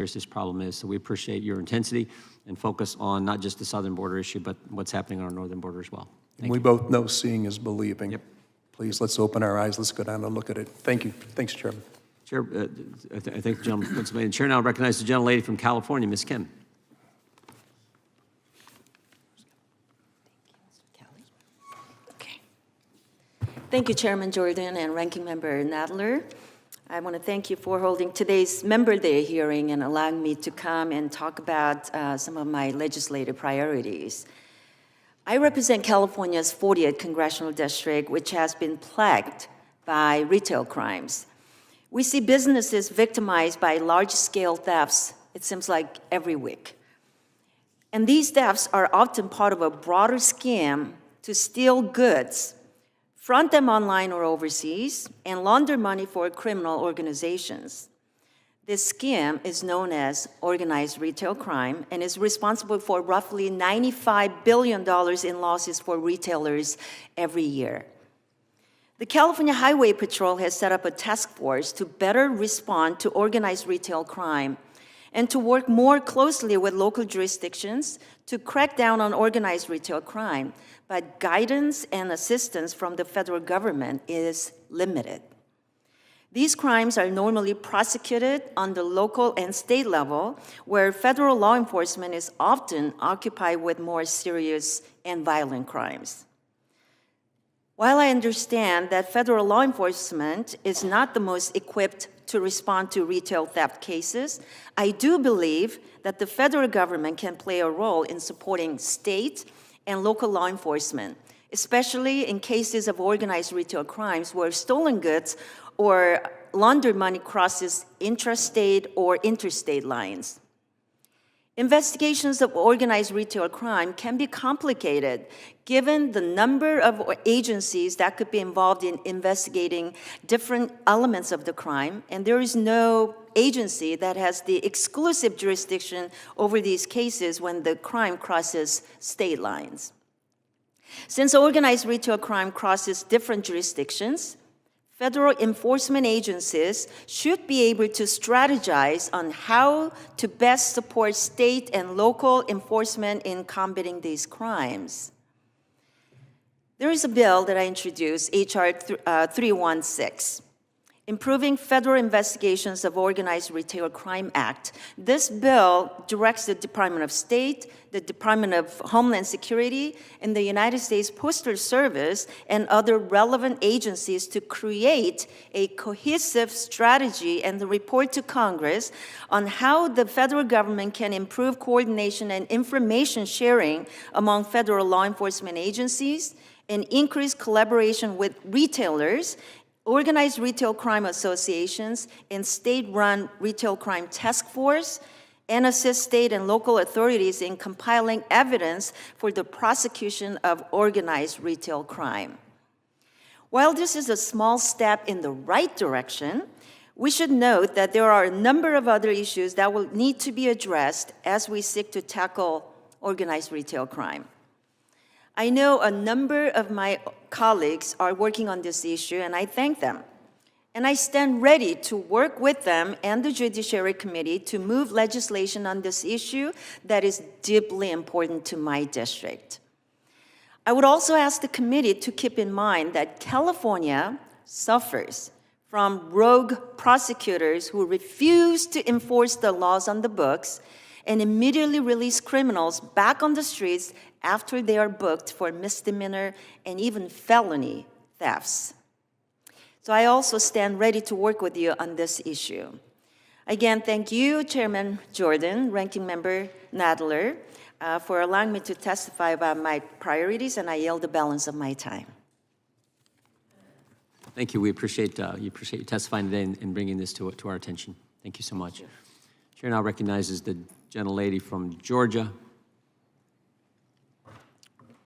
serious this problem is. So we appreciate your intensity and focus on not just the southern border issue, but what's happening on our northern border as well. And we both know seeing is believing. Yep. Please, let's open our eyes. Let's go down and look at it. Thank you. Thanks, Chairman. Chair, I think the gentleman wants to make the chair now recognizes the gentlelady from California, Ms. Kim. Okay. Thank you, Chairman Jordan and Ranking Member Nadler. I want to thank you for holding today's Member Day hearing and allowing me to come and talk about some of my legislative priorities. I represent California's 40th Congressional District, which has been plagued by retail crimes. We see businesses victimized by large-scale thefts, it seems like every week. And these thefts are often part of a broader scam to steal goods, front them online or overseas, and launder money for criminal organizations. This scam is known as organized retail crime and is responsible for roughly $95 billion in losses for retailers every year. The California Highway Patrol has set up a task force to better respond to organized retail crime and to work more closely with local jurisdictions to crack down on organized retail crime, but guidance and assistance from the federal government is limited. These crimes are normally prosecuted on the local and state level, where federal law enforcement is often occupied with more serious and violent crimes. While I understand that federal law enforcement is not the most equipped to respond to retail theft cases, I do believe that the federal government can play a role in supporting state and local law enforcement, especially in cases of organized retail crimes where stolen goods or laundered money crosses intrastate or interstate lines. Investigations of organized retail crime can be complicated given the number of agencies that could be involved in investigating different elements of the crime, and there is no agency that has the exclusive jurisdiction over these cases when the crime crosses state lines. Since organized retail crime crosses different jurisdictions, federal enforcement agencies should be able to strategize on how to best support state and local enforcement in combating these crimes. There is a bill that I introduced, H.R. 316, Improving Federal Investigations of Organized Retail Crime Act. This bill directs the Department of State, the Department of Homeland Security, and the United States Postal Service and other relevant agencies to create a cohesive strategy and report to Congress on how the federal government can improve coordination and information sharing among federal law enforcement agencies and increase collaboration with retailers, organized retail crime associations, and state-run retail crime task force, and assist state and local authorities in compiling evidence for the prosecution of organized retail crime. While this is a small step in the right direction, we should note that there are a number of other issues that will need to be addressed as we seek to tackle organized retail crime. I know a number of my colleagues are working on this issue, and I thank them. And I stand ready to work with them and the Judiciary Committee to move legislation on this issue that is deeply important to my district. I would also ask the committee to keep in mind that California suffers from rogue prosecutors who refuse to enforce the laws on the books and immediately release criminals back on the streets after they are booked for misdemeanor and even felony thefts. So I also stand ready to work with you on this issue. Again, thank you, Chairman Jordan, Ranking Member Nadler, for allowing me to testify about my priorities, and I yield the balance of my time. Thank you. We appreciate you testifying today and bringing this to our attention. Thank you so much. Chair now recognizes the gentlelady from Georgia,